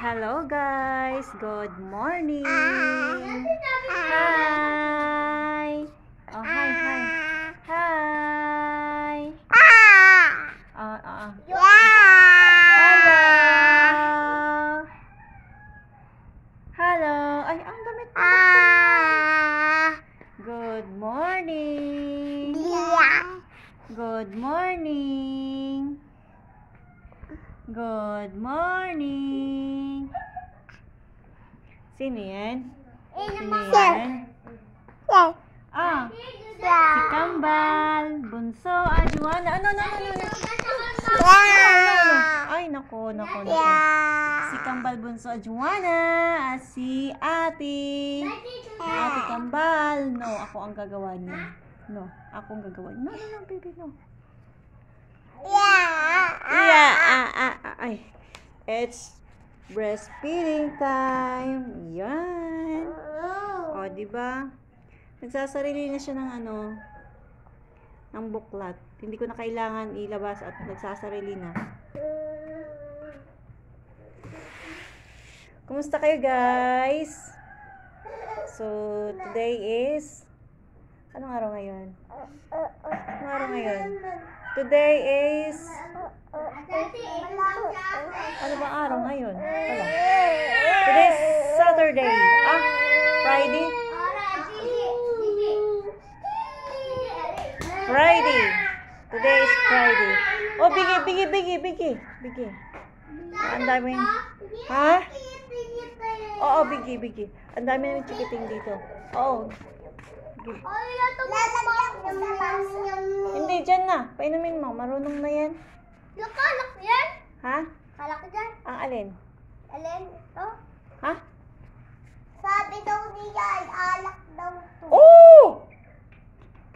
Hello guys, good morning. Hi. Oh, hi. Hi. Hello. Hello. Ay, ang damit ko. Good morning. Good morning. Good morning. Sino yan? Sino yan? Si Kambal, Bunso, Juana. Ano? Ay, nako. Si Kambal, Bunso, Juana. Si Ate Kambal. No, ako ang gagawa niya. No, baby, no. Ay. It's breastfeeding time. Yan. O, diba? Nagsasarili na siya ng ng buklat. Hindi ko na kailangan ilabas at nagsasarili na. Kumusta kayo, guys? So, today is anong araw ngayon? Today is ano ba araw ngayon? Wala. Today is Saturday. Friday? Today is Friday. Oh, bigi. Ang dami. Ha? Oo, bigi. Ang dami namin chikiting dito. Oo. Hindi, dyan na. Painumin mo. Marunong na yan. Nakalak yan? Ha? Kalak dyan? Ang alin? Alin? Ito? Ha? Sabi daw niya ay alak daw ito. Oh!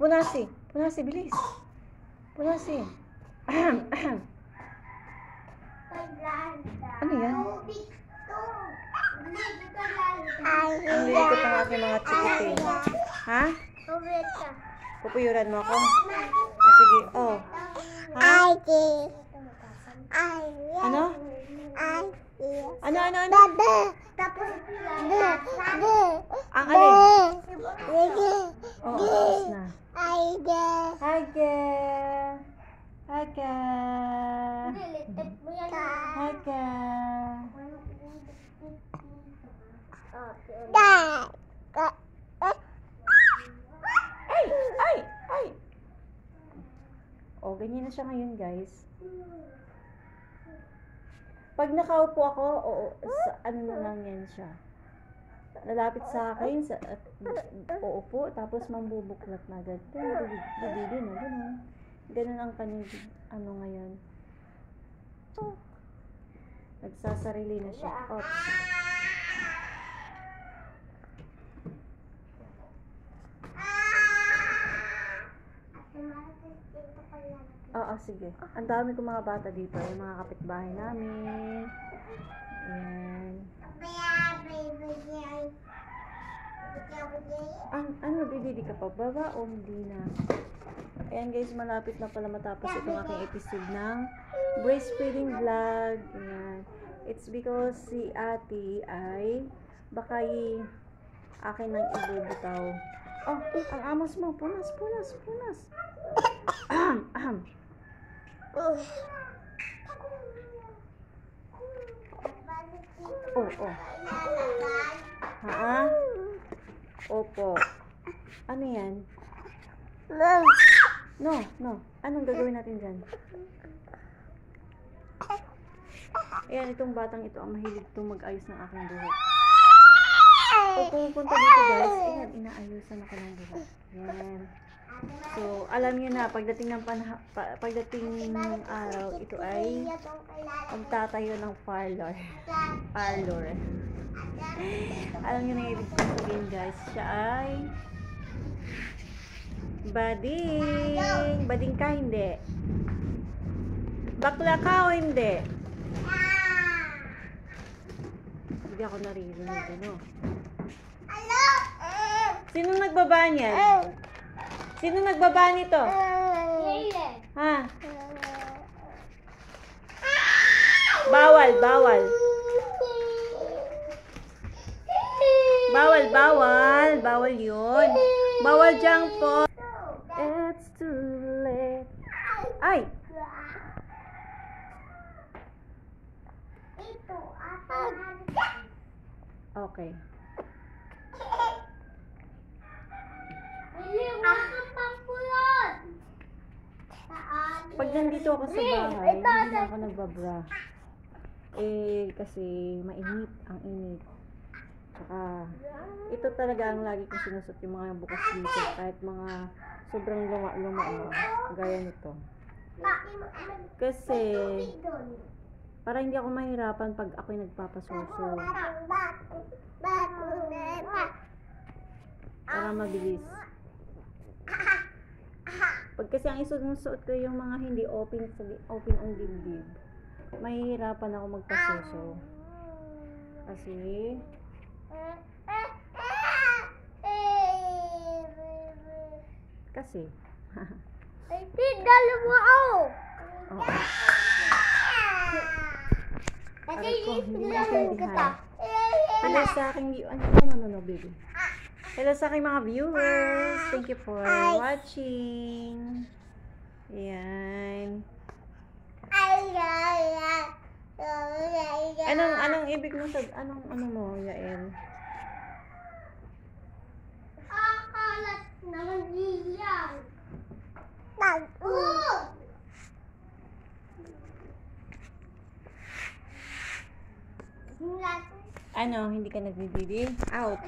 Punasi, bilis. Punasi. Ano yan? Ang lilikot ng aking mga chikiting. Ha? Pupuyuran mo ako? Sige, Ha? Ano? Tapos, Ang alin? Tapos na. Hi, girl. Ay! Ganyan na siya ngayon, guys. Pag nakaupo ako, na lang yan siya. Lalapit sa akin, uupo, tapos mambubuklat na agad. Ganun ang kanyang, ngayon. Nagsasarili na siya. Sige. Ang dami kong mga bata dito. Yung mga kapitbahay namin. Ayan. Bibili ka pa baba o hindi na? Ayan guys, malapit na pala matapos itong aking episode ng breastfeeding vlog. Ayan. It's because si ate ay baka akin nang ibubutaw. Ang amos mo. Punas. Opo. Ano yan? No. Anong gagawin natin dyan? Ayan, itong batang ito ang mahilig itong mag-ayos ng aking buhok. Pupunta dito guys, ayan, inaayusan ako ng buhok. Ayan. So, alam niyo na, pagdating ng araw, ito ay magtatayo ng parlor. Alam niyo na yung ibig sabihin guys, siya ay bading ka, hindi? Bakla ka o hindi? Hindi ako naririnig, Sino nagbaba niyan? Sino nagbaba nito? Ha? Bawal. bawal yun. Bawal junk food. It's too late. Ay! Ito, Okay. Pag nandito ako sa bahay, hindi na ako nagbabra. Kasi mainit, ang init. Tsaka, ito talaga ang lagi kong sinusot yung mga bukas dito. Kahit mga sobrang luma-luma, no? Gaya nito. Kasi, para hindi ako mahirapan pag ako'y nagpapasuso. Para mabilis. Pag kasi ang isusuot ko yung mga hindi open ang dibdib, mahihirapan ako magpasuso. Kasi, dalawa ako. oo. Kasi Aray ko, hindi yung maintindihan. kita. Hello sa aking no, baby. Hello sa aking mga viewers. Thank you for watching. Ayan. Anong ibig mo ano mo, Yael? Akalat naman diyan. Ano, hindi ka nagbibibi? Out.